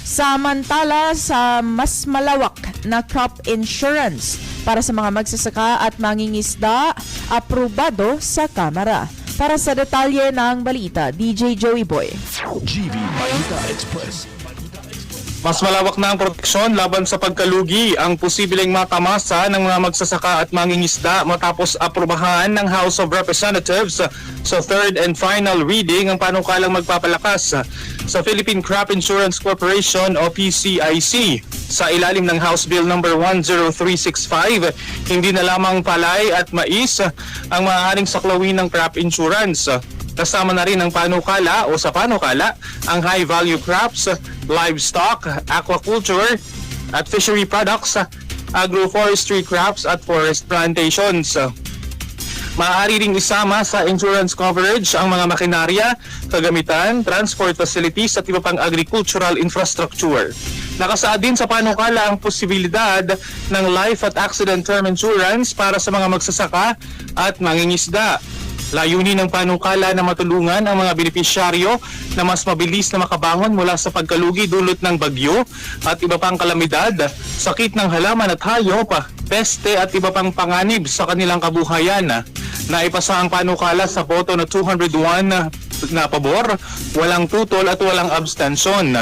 Samantala sa mas malawak na crop insurance para sa mga magsasaka at mangingisda, aprobado sa Kamara. Para sa detalye ng balita, DJ Joey Boy. GB Balita Express. Mas malawak na ang proteksyon laban sa pagkalugi ang posibleng matamasa ng mga magsasaka at mangingisda matapos aprubahan ng House of Representatives sa third and final reading ang panukalang magpapalakas sa Philippine Crop Insurance Corporation o PCIC. Sa ilalim ng House Bill No. 10365, hindi na lamang palay at mais ang maaaring saklawin ng crop insurance. Kasama na rin ang panukala o sa panukala ang high-value crops, livestock, aquaculture at fishery products, agroforestry crops at forest plantations. Maaari ring isama sa insurance coverage ang mga makinarya, kagamitan, transport facilities at iba pang agricultural infrastructure. Nakasaad din sa panukala ang posibilidad ng life at accident term insurance para sa mga magsasaka at mangingisda. Layunin ng panukala na matulungan ang mga benepisyaryo na mas mabilis na makabangon mula sa pagkalugi dulot ng bagyo at iba pang kalamidad, sakit ng halaman at hayop, peste at iba pang panganib sa kanilang kabuhayan. Naipasa ang panukala sa boto na 201 na pabor, walang tutol at walang abstensyon.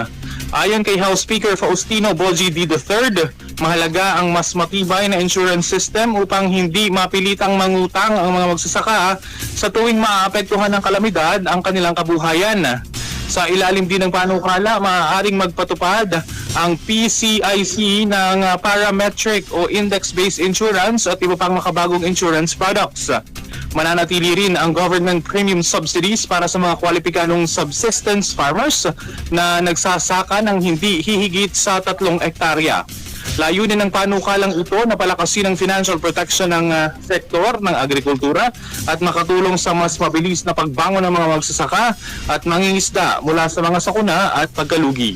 Ayon kay House Speaker Faustino Boji D. III, mahalaga ang mas matibay na insurance system upang hindi mapilitang mangutang ang mga magsasaka sa tuwing maaapektuhan ng kalamidad ang kanilang kabuhayan. Sa ilalim din ng panukala, maaaring magpatupad ang PCIC ng parametric o index-based insurance at iba pang makabagong insurance products. Mananatili rin ang government premium subsidies para sa mga kwalipikanong subsistence farmers na nagsasaka ng hindi hihigit sa 3 hektarya. Layunin ng panukalang ito na palakasin ang financial protection ng sektor ng agrikultura at makatulong sa mas mabilis na pagbangon ng mga magsasaka at mangingisda mula sa mga sakuna at pagkalugi.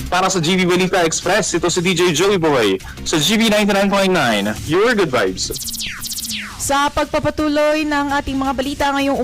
Para sa GB Balita Express, ito si DJ Joey Boy sa GB 99.9, Your Good Vibes. Sa pagpapatuloy ng ating mga balita ngayong umaga,